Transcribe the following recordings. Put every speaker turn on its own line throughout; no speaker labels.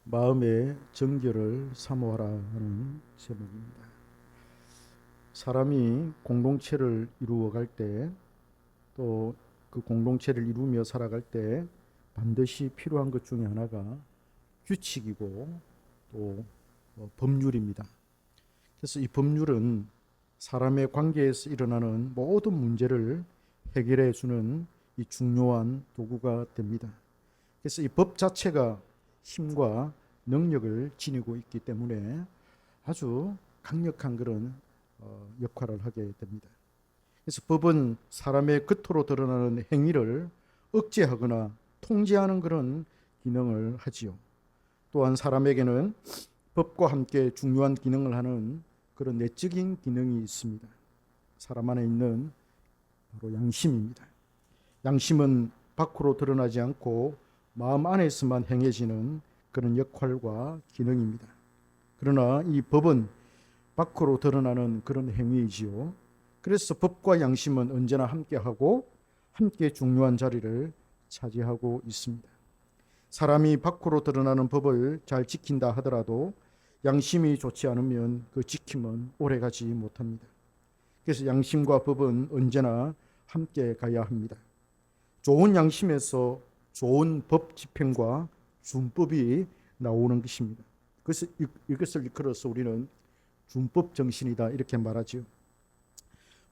마음의 정결을 사모하라 하는 제목입니다. 사람이 공동체를 이루어갈 때, 또 그 공동체를 이루며 살아갈 때 반드시 필요한 것 중에 하나가 규칙이고 또 법률입니다. 그래서 이 법률은 사람의 관계에서 일어나는 모든 문제를 해결해 주는 이 중요한 도구가 됩니다. 그래서 이 법 자체가 힘과 능력을 지니고 있기 때문에 아주 강력한 그런 역할을 하게 됩니다. 그래서 법은 사람의 겉으로 드러나는 행위를 억제하거나 통제하는 그런 기능을 하지요. 또한 사람에게는 법과 함께 중요한 기능을 하는 그런 내적인 기능이 있습니다. 사람 안에 있는 바로 양심입니다. 양심은 밖으로 드러나지 않고 마음 안에서만 행해지는 그런 역할과 기능입니다. 그러나 이 법은 밖으로 드러나는 그런 행위이지요. 그래서 법과 양심은 언제나 함께하고 함께 중요한 자리를 차지하고 있습니다. 사람이 밖으로 드러나는 법을 잘 지킨다 하더라도 양심이 좋지 않으면 그 지킴은 오래가지 못합니다. 그래서 양심과 법은 언제나 함께 가야 합니다. 좋은 양심에서 좋은 법 집행과 준법이 나오는 것입니다. 그래서 이것을 이끌어서 우리는 준법 정신이다 이렇게 말하죠.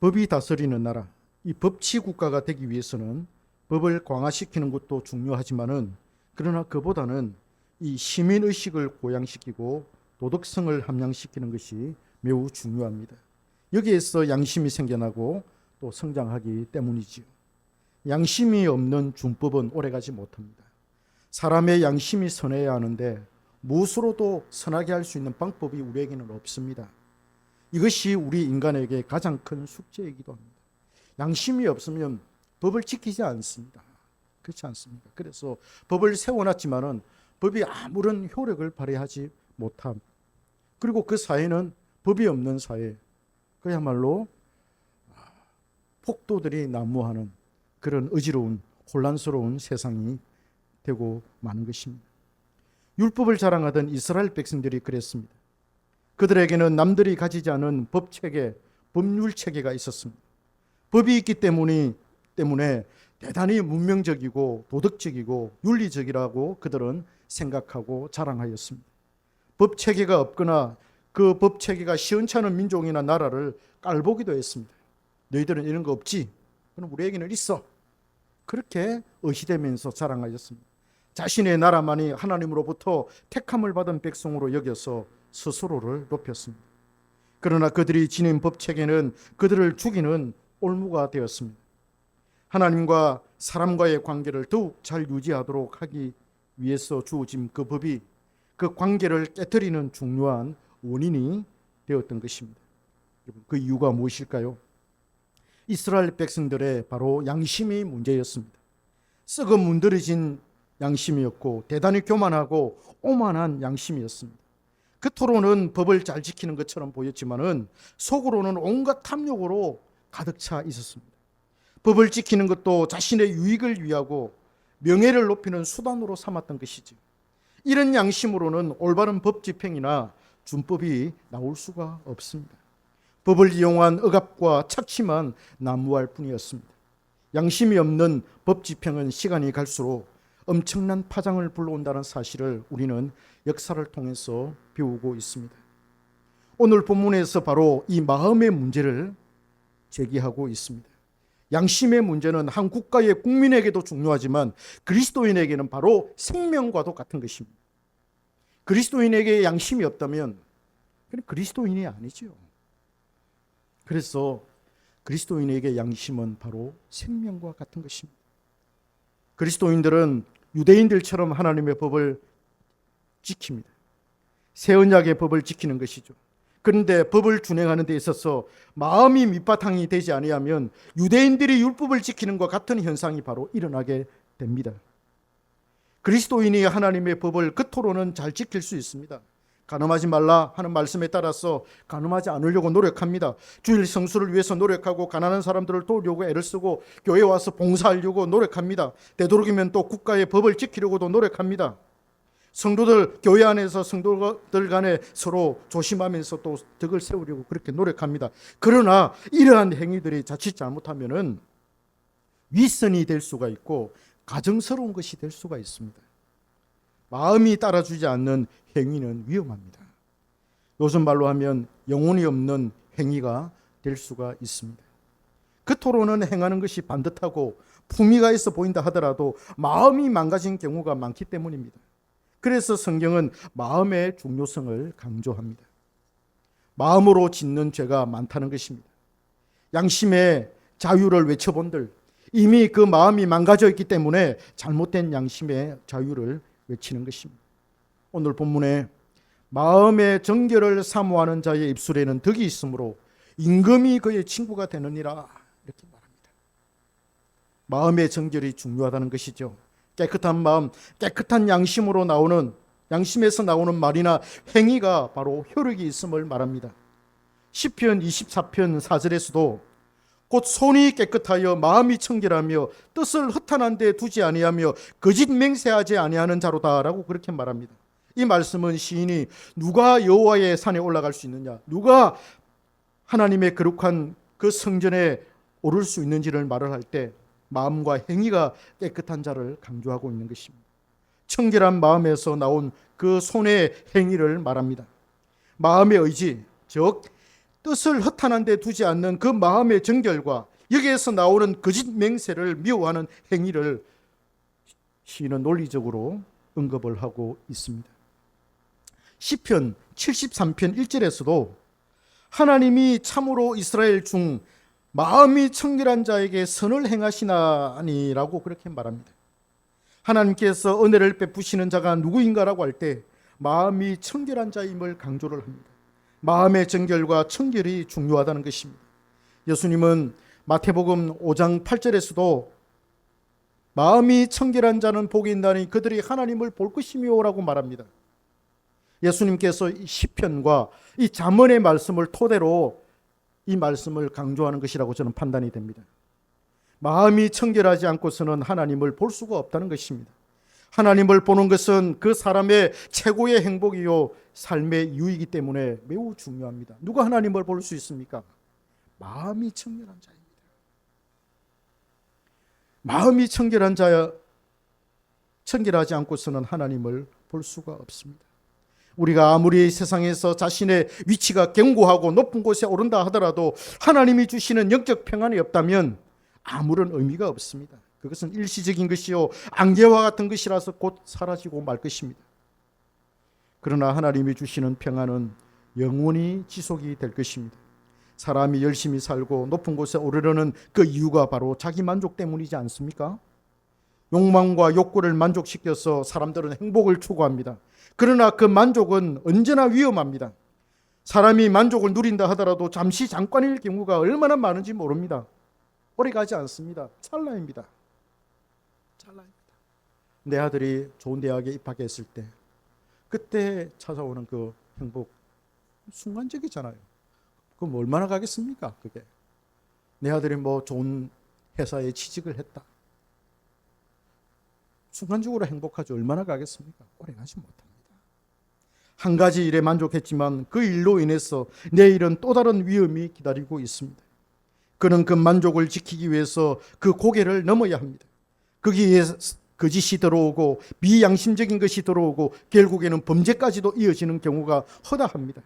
법이 다스리는 나라, 이 법치 국가가 되기 위해서는 법을 강화시키는 것도 중요하지만은 그러나 그보다는 이 시민 의식을 고양시키고 도덕성을 함양시키는 것이 매우 중요합니다. 여기에서 양심이 생겨나고 또 성장하기 때문이지요. 양심이 없는 준법은 오래가지 못합니다. 사람의 양심이 선해야 하는데 무엇으로도 선하게 할 수 있는 방법이 우리에게는 없습니다. 이것이 우리 인간에게 가장 큰 숙제이기도 합니다. 양심이 없으면 법을 지키지 않습니다. 그렇지 않습니까? 그래서 법을 세워놨지만은 법이 아무런 효력을 발휘하지 못함. 그리고 그 사회는 법이 없는 사회, 그야말로 폭도들이 난무하는 그런 어지러운 혼란스러운 세상이 되고 마는 것입니다. 율법을 자랑하던 이스라엘 백성들이 그랬습니다. 그들에게는 남들이 가지지 않은 법체계, 법률체계가 있었습니다. 법이 있기 때문에 대단히 문명적이고 도덕적이고 윤리적이라고 그들은 생각하고 자랑하였습니다. 법체계가 없거나 그 법체계가 시원찮은 민족이나 나라를 깔보기도 했습니다. 너희들은 이런 거 없지? 그럼 우리에게는 있어. 그렇게 의시되면서 자랑하였습니다. 자신의 나라만이 하나님으로부터 택함을 받은 백성으로 여겨서 스스로를 높였습니다. 그러나 그들이 지닌 법체계는 그들을 죽이는 올무가 되었습니다. 하나님과 사람과의 관계를 더욱 잘 유지하도록 하기 위해서 주어진 그 법이 그 관계를 깨뜨리는 중요한 원인이 되었던 것입니다. 그 이유가 무엇일까요? 이스라엘 백성들의 바로 양심이 문제였습니다. 썩어 문드러진 양심이었고 대단히 교만하고 오만한 양심이었습니다. 겉으로는 법을 잘 지키는 것처럼 보였지만은 속으로는 온갖 탐욕으로 가득 차 있었습니다. 법을 지키는 것도 자신의 유익을 위하고 명예를 높이는 수단으로 삼았던 것이지. 이런 양심으로는 올바른 법 집행이나 준법이 나올 수가 없습니다. 법을 이용한 억압과 착취만 난무할 뿐이었습니다. 양심이 없는 법 집행은 시간이 갈수록 엄청난 파장을 불러온다는 사실을 우리는 역사를 통해서 배우고 있습니다. 오늘 본문에서 바로 이 마음의 문제를 제기하고 있습니다. 양심의 문제는 한 국가의 국민에게도 중요하지만 그리스도인에게는 바로 생명과도 같은 것입니다. 그리스도인에게 양심이 없다면 그는 그리스도인이 아니죠. 그래서 그리스도인에게 양심은 바로 생명과 같은 것입니다. 그리스도인들은 유대인들처럼 하나님의 법을 지킵니다. 새 언약의 법을 지키는 것이죠. 그런데 법을 준행하는 데 있어서 마음이 밑바탕이 되지 아니하면 유대인들이 율법을 지키는 것과 같은 현상이 바로 일어나게 됩니다. 그리스도인이 하나님의 법을 겉으로는 잘 지킬 수 있습니다. 간음하지 말라 하는 말씀에 따라서 간음하지 않으려고 노력합니다. 주일 성수를 위해서 노력하고 가난한 사람들을 도우려고 애를 쓰고 교회에 와서 봉사하려고 노력합니다. 되도록이면 또 국가의 법을 지키려고도 노력합니다. 성도들, 교회 안에서 성도들 간에 서로 조심하면서 또 덕을 세우려고 그렇게 노력합니다. 그러나 이러한 행위들이 자칫 잘못하면은 윗선이 될 수가 있고 가정스러운 것이 될 수가 있습니다. 마음이 따라주지 않는 행위는 위험합니다. 요즘 말로 하면 영혼이 없는 행위가 될 수가 있습니다. 겉으로는 행하는 것이 반듯하고 품위가 있어 보인다 하더라도 마음이 망가진 경우가 많기 때문입니다. 그래서 성경은 마음의 중요성을 강조합니다. 마음으로 짓는 죄가 많다는 것입니다. 양심의 자유를 외쳐본들 이미 그 마음이 망가져 있기 때문에 잘못된 양심의 자유를 외치는 것입니다. 오늘 본문에 마음의 정결을 사모하는 자의 입술에는 덕이 있으므로 임금이 그의 친구가 되느니라 이렇게 말합니다. 마음의 정결이 중요하다는 것이죠. 깨끗한 마음, 깨끗한 양심으로 나오는 양심에서 나오는 말이나 행위가 바로 효력이 있음을 말합니다. 시편 24편 4절에서도 곧 손이 깨끗하여 마음이 청결하며 뜻을 허탄한 데 두지 아니하며 거짓 맹세하지 아니하는 자로다라고 그렇게 말합니다. 이 말씀은 시인이 누가 여호와의 산에 올라갈 수 있느냐, 누가 하나님의 거룩한 그 성전에 오를 수 있는지를 말을 할 때 마음과 행위가 깨끗한 자를 강조하고 있는 것입니다. 청결한 마음에서 나온 그 손의 행위를 말합니다. 마음의 의지, 즉 뜻을 허탄한 데 두지 않는 그 마음의 정결과 여기에서 나오는 거짓 맹세를 미워하는 행위를 시인은 논리적으로 언급을 하고 있습니다. 시편 73편 1절에서도 하나님이 참으로 이스라엘 중 마음이 청결한 자에게 선을 행하시나니라고 그렇게 말합니다. 하나님께서 은혜를 베푸시는 자가 누구인가라고 할 때 마음이 청결한 자임을 강조를 합니다. 마음의 정결과 청결이 중요하다는 것입니다. 예수님은 마태복음 5장 8절에서도 마음이 청결한 자는 복이 있나니 그들이 하나님을 볼 것이며라고 말합니다. 예수님께서 이 시편과 이 잠언의 말씀을 토대로 이 말씀을 강조하는 것이라고 저는 판단이 됩니다. 마음이 청결하지 않고서는 하나님을 볼 수가 없다는 것입니다. 하나님을 보는 것은 그 사람의 최고의 행복이요 삶의 이유이기 때문에 매우 중요합니다. 누가 하나님을 볼 수 있습니까? 마음이 청결한 자입니다. 마음이 청결한 자야 청결하지 않고서는 하나님을 볼 수가 없습니다. 우리가 아무리 세상에서 자신의 위치가 견고하고 높은 곳에 오른다 하더라도 하나님이 주시는 영적 평안이 없다면 아무런 의미가 없습니다. 그것은 일시적인 것이요 안개와 같은 것이라서 곧 사라지고 말 것입니다. 그러나 하나님이 주시는 평안은 영원히 지속이 될 것입니다. 사람이 열심히 살고 높은 곳에 오르려는 그 이유가 바로 자기 만족 때문이지 않습니까? 욕망과 욕구를 만족시켜서 사람들은 행복을 추구합니다. 그러나 그 만족은 언제나 위험합니다. 사람이 만족을 누린다 하더라도 잠시 잠깐일 경우가 얼마나 많은지 모릅니다. 오래 가지 않습니다. 찰나입니다. 내 아들이 좋은 대학에 입학했을 때 그때 찾아오는 그 행복 순간적이잖아요. 그럼 얼마나 가겠습니까? 그게 내 아들이 뭐 좋은 회사에 취직을 했다. 순간적으로 행복하지 얼마나 가겠습니까? 오래 가지 못합니다. 한 가지 일에 만족했지만 그 일로 인해서 내일은 또 다른 위험이 기다리고 있습니다. 그는 그 만족을 지키기 위해서 그 고개를 넘어야 합니다. 거기에 거짓이 들어오고 비양심적인 것이 들어오고 결국에는 범죄까지도 이어지는 경우가 허다합니다.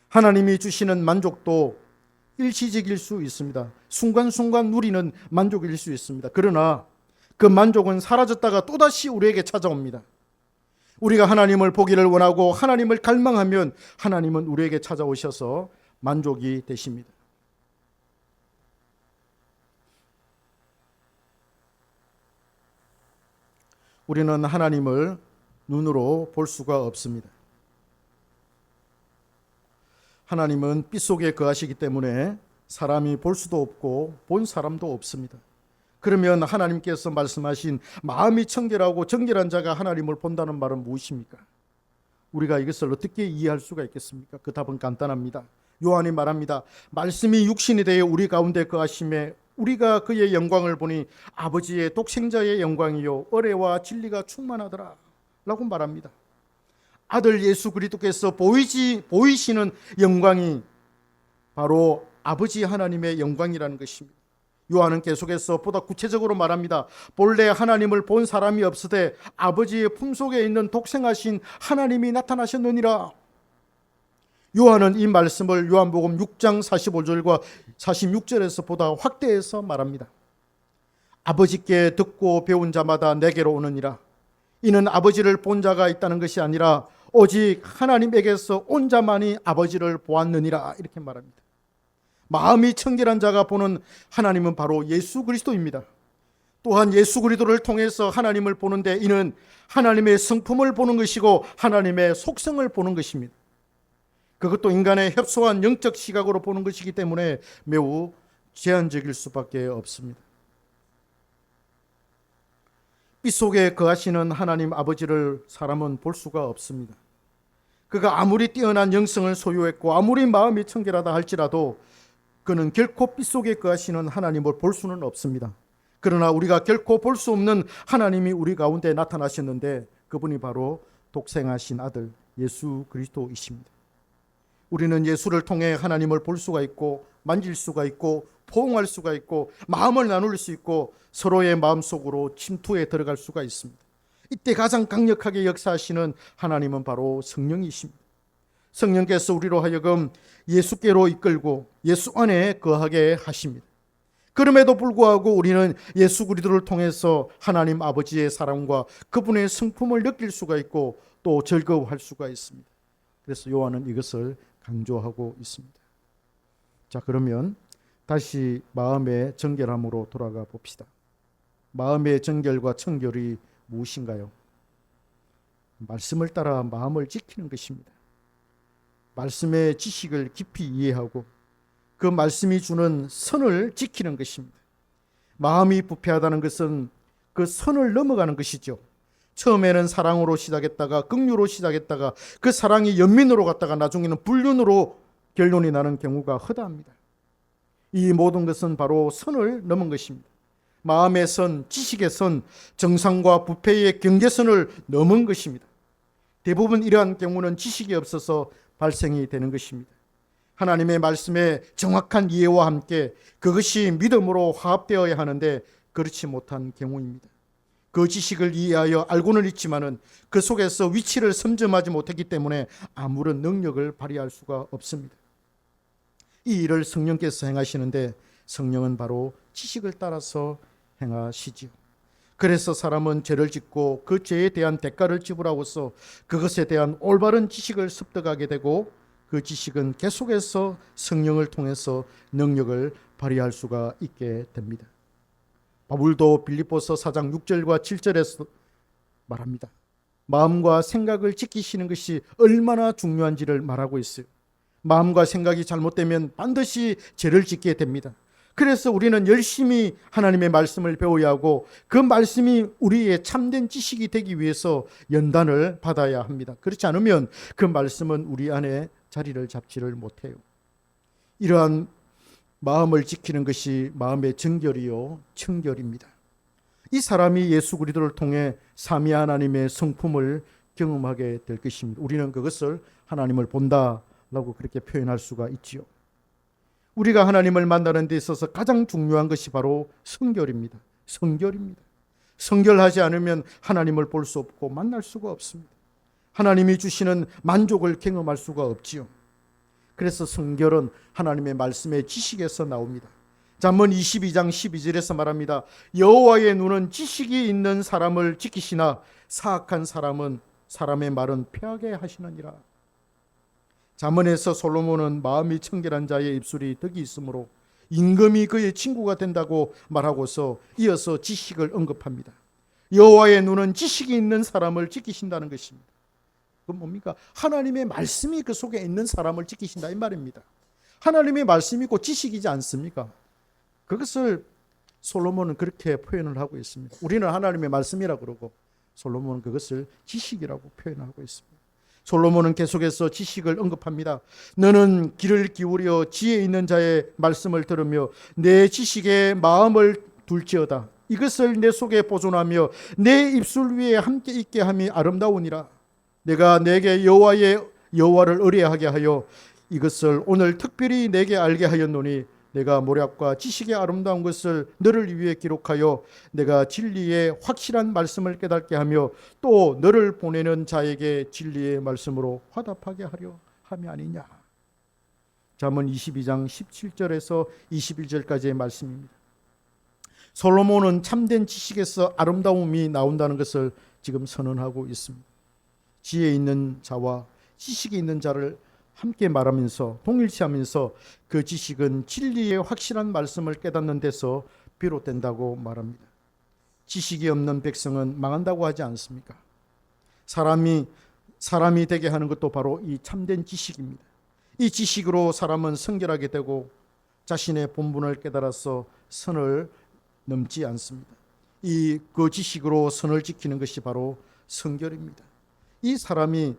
하나님이 주시는 만족도 일시적일 수 있습니다. 순간순간 누리는 만족일 수 있습니다. 그러나 그 만족은 사라졌다가 또다시 우리에게 찾아옵니다. 우리가 하나님을 보기를 원하고 하나님을 갈망하면 하나님은 우리에게 찾아오셔서 만족이 되십니다. 우리는 하나님을 눈으로 볼 수가 없습니다. 하나님은 빛 속에 거하시기 때문에 사람이 볼 수도 없고 본 사람도 없습니다. 그러면 하나님께서 말씀하신 마음이 청결하고 정결한 자가 하나님을 본다는 말은 무엇입니까? 우리가 이것을 어떻게 이해할 수가 있겠습니까? 그 답은 간단합니다. 요한이 말합니다. 말씀이 육신이 되어 우리 가운데 거하심에 우리가 그의 영광을 보니 아버지의 독생자의 영광이요 의뢰와 진리가 충만하더라 라고 말합니다. 아들 예수 그리스도께서 보이시는 영광이 바로 아버지 하나님의 영광이라는 것입니다. 요한은 계속해서 보다 구체적으로 말합니다. 본래 하나님을 본 사람이 없으되 아버지의 품속에 있는 독생하신 하나님이 나타나셨느니라. 요한은 이 말씀을 요한복음 6장 45절과 46절에서 보다 확대해서 말합니다. 아버지께 듣고 배운 자마다 내게로 오느니라. 이는 아버지를 본 자가 있다는 것이 아니라 오직 하나님에게서 온 자만이 아버지를 보았느니라. 이렇게 말합니다. 마음이 청결한 자가 보는 하나님은 바로 예수 그리스도입니다. 또한 예수 그리스도를 통해서 하나님을 보는데 이는 하나님의 성품을 보는 것이고 하나님의 속성을 보는 것입니다. 그것도 인간의 협소한 영적 시각으로 보는 것이기 때문에 매우 제한적일 수밖에 없습니다. 빛 속에 거하시는 하나님 아버지를 사람은 볼 수가 없습니다. 그가 아무리 뛰어난 영성을 소유했고 아무리 마음이 청결하다 할지라도 그는 결코 빛 속에 거하시는 하나님을 볼 수는 없습니다. 그러나 우리가 결코 볼 수 없는 하나님이 우리 가운데 나타나셨는데 그분이 바로 독생하신 아들 예수 그리스도이십니다. 우리는 예수를 통해 하나님을 볼 수가 있고 만질 수가 있고 포옹할 수가 있고 마음을 나눌 수 있고 서로의 마음속으로 침투해 들어갈 수가 있습니다. 이때 가장 강력하게 역사하시는 하나님은 바로 성령이십니다. 성령께서 우리로 하여금 예수께로 이끌고 예수 안에 거하게 하십니다. 그럼에도 불구하고 우리는 예수 그리스도를 통해서 하나님 아버지의 사랑과 그분의 성품을 느낄 수가 있고 또 즐거워할 수가 있습니다. 그래서 요한은 이것을 강조하고 있습니다. 자, 그러면 다시 마음의 정결함으로 돌아가 봅시다. 마음의 정결과 청결이 무엇인가요? 말씀을 따라 마음을 지키는 것입니다. 말씀의 지식을 깊이 이해하고 그 말씀이 주는 선을 지키는 것입니다. 마음이 부패하다는 것은 그 선을 넘어가는 것이죠. 처음에는 사랑으로 시작했다가 긍휼로 시작했다가 그 사랑이 연민으로 갔다가 나중에는 불륜으로 결론이 나는 경우가 허다합니다. 이 모든 것은 바로 선을 넘은 것입니다. 마음의 선, 지식의 선, 정상과 부패의 경계선을 넘은 것입니다. 대부분 이러한 경우는 지식이 없어서 발생이 되는 것입니다. 하나님의 말씀의 정확한 이해와 함께 그것이 믿음으로 화합되어야 하는데 그렇지 못한 경우입니다. 그 지식을 이해하여 알고는 있지만은 그 속에서 위치를 선점하지 못했기 때문에 아무런 능력을 발휘할 수가 없습니다. 이 일을 성령께서 행하시는데 성령은 바로 지식을 따라서 행하시지요. 그래서 사람은 죄를 짓고 그 죄에 대한 대가를 지불하고서 그것에 대한 올바른 지식을 습득하게 되고 그 지식은 계속해서 성령을 통해서 능력을 발휘할 수가 있게 됩니다. 바울도 빌립보서 4장 6절과 7절에서 말합니다. 마음과 생각을 지키시는 것이 얼마나 중요한지를 말하고 있어요. 마음과 생각이 잘못되면 반드시 죄를 짓게 됩니다. 그래서 우리는 열심히 하나님의 말씀을 배워야 하고 그 말씀이 우리의 참된 지식이 되기 위해서 연단을 받아야 합니다. 그렇지 않으면 그 말씀은 우리 안에 자리를 잡지를 못해요. 이러한 마음을 지키는 것이 마음의 정결이요 청결입니다. 이 사람이 예수 그리스도를 통해 삼위 하나님의 성품을 경험하게 될 것입니다. 우리는 그것을 하나님을 본다라고 그렇게 표현할 수가 있지요. 우리가 하나님을 만나는 데 있어서 가장 중요한 것이 바로 성결입니다. 성결입니다. 성결하지 않으면 하나님을 볼 수 없고 만날 수가 없습니다. 하나님이 주시는 만족을 경험할 수가 없지요. 그래서 성결은 하나님의 말씀의 지식에서 나옵니다. 잠언 22장 12절에서 말합니다. 여호와의 눈은 지식이 있는 사람을 지키시나 사악한 사람은 사람의 말은 패하게 하시느니라. 잠언에서 솔로몬은 마음이 청결한 자의 입술이 덕이 있으므로 임금이 그의 친구가 된다고 말하고서 이어서 지식을 언급합니다. 여호와의 눈은 지식이 있는 사람을 지키신다는 것입니다. 그건 뭡니까? 하나님의 말씀이 그 속에 있는 사람을 지키신다 이 말입니다. 하나님의 말씀이 곧 지식이지 않습니까? 그것을 솔로몬은 그렇게 표현을 하고 있습니다. 우리는 하나님의 말씀이라고 그러고 솔로몬은 그것을 지식이라고 표현하고 있습니다. 솔로몬은 계속해서 지식을 언급합니다. 너는 귀를 기울여 지혜 있는 자의 말씀을 들으며 내 지식에 마음을 둘지어다. 이것을 내 속에 보존하며 내 입술 위에 함께 있게 함이 아름다우니라. 내가 내게 여호와를 의뢰하게 하여 이것을 오늘 특별히 내게 알게 하였노니 내가 모략과 지식의 아름다운 것을 너를 위해 기록하여 내가 진리의 확실한 말씀을 깨닫게 하며 또 너를 보내는 자에게 진리의 말씀으로 화답하게 하려 함이 아니냐. 잠언 22장 17절에서 21절까지의 말씀입니다. 솔로몬은 참된 지식에서 아름다움이 나온다는 것을 지금 선언하고 있습니다. 지혜 있는 자와 지식이 있는 자를 함께 말하면서 동일시하면서 그 지식은 진리의 확실한 말씀을 깨닫는 데서 비롯된다고 말합니다. 지식이 없는 백성은 망한다고 하지 않습니까? 사람이 되게 하는 것도 바로 이 참된 지식입니다. 이 지식으로 사람은 성결하게 되고 자신의 본분을 깨달아서 선을 넘지 않습니다. 그 지식으로 선을 지키는 것이 바로 성결입니다. 이 사람이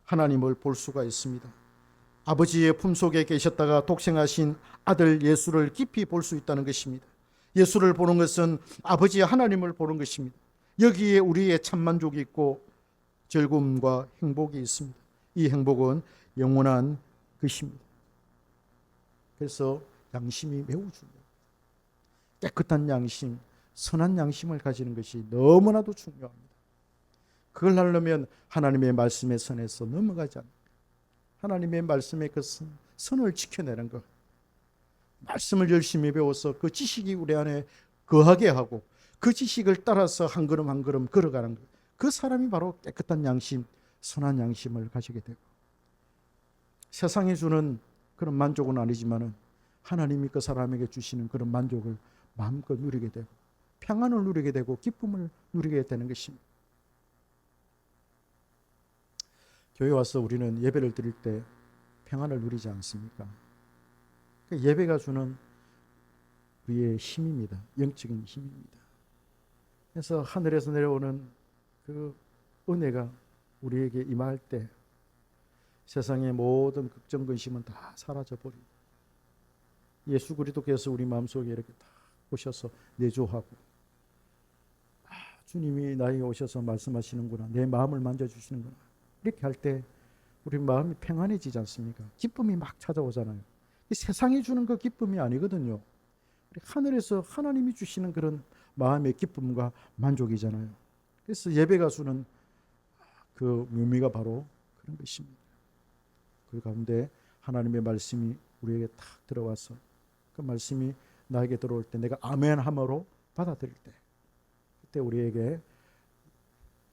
하나님을 볼 수가 있습니다. 아버지의 품속에 계셨다가 독생하신 아들 예수를 깊이 볼 수 있다는 것입니다. 예수를 보는 것은 아버지 하나님을 보는 것입니다. 여기에 우리의 참만족이 있고 즐거움과 행복이 있습니다. 이 행복은 영원한 것입니다. 그래서 양심이 매우 중요합니다. 깨끗한 양심, 선한 양심을 가지는 것이 너무나도 중요합니다. 그걸 하려면 하나님의 말씀의 선에서 넘어가지 않는 것, 하나님의 말씀의 그 선을 지켜내는 것, 말씀을 열심히 배워서 그 지식이 우리 안에 거하게 하고 그 지식을 따라서 한 걸음 한 걸음 걸어가는 것, 그 사람이 바로 깨끗한 양심, 선한 양심을 가지게 되고, 세상이 주는 그런 만족은 아니지만 하나님이 그 사람에게 주시는 그런 만족을 마음껏 누리게 되고 평안을 누리게 되고 기쁨을 누리게 되는 것입니다. 교회 와서 우리는 예배를 드릴 때 평안을 누리지 않습니까? 예배가 주는 우리의 힘입니다. 영적인 힘입니다. 그래서 하늘에서 내려오는 그 은혜가 우리에게 임할 때 세상의 모든 걱정 근심은 다 사라져버리고 예수 그리스도께서 우리 마음속에 이렇게 다 오셔서 내조하고, 주님이 나에게 오셔서 말씀하시는구나, 내 마음을 만져주시는구나, 이렇게 할 때 우리 마음이 평안해지지 않습니까? 기쁨이 막 찾아오잖아요. 이 세상이 주는 그 기쁨이 아니거든요. 하늘에서 하나님이 주시는 그런 마음의 기쁨과 만족이잖아요. 그래서 예배가 주는 그 묘미가 바로 그런 것입니다. 그 가운데 하나님의 말씀이 우리에게 탁 들어와서 그 말씀이 나에게 들어올 때 내가 아멘 함으로 받아들일 때, 그때 우리에게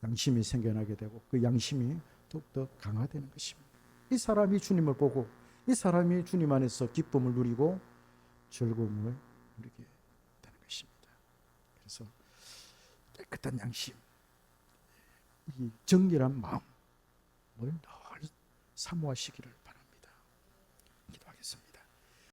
양심이 생겨나게 되고 그 양심이 더욱더 강화되는 것입니다. 이 사람이 주님을 보고 이 사람이 주님 안에서 기쁨을 누리고 즐거움을 누리게 되는 것입니다. 그래서 깨끗한 양심, 이 정결한 마음을 늘 사모하시기를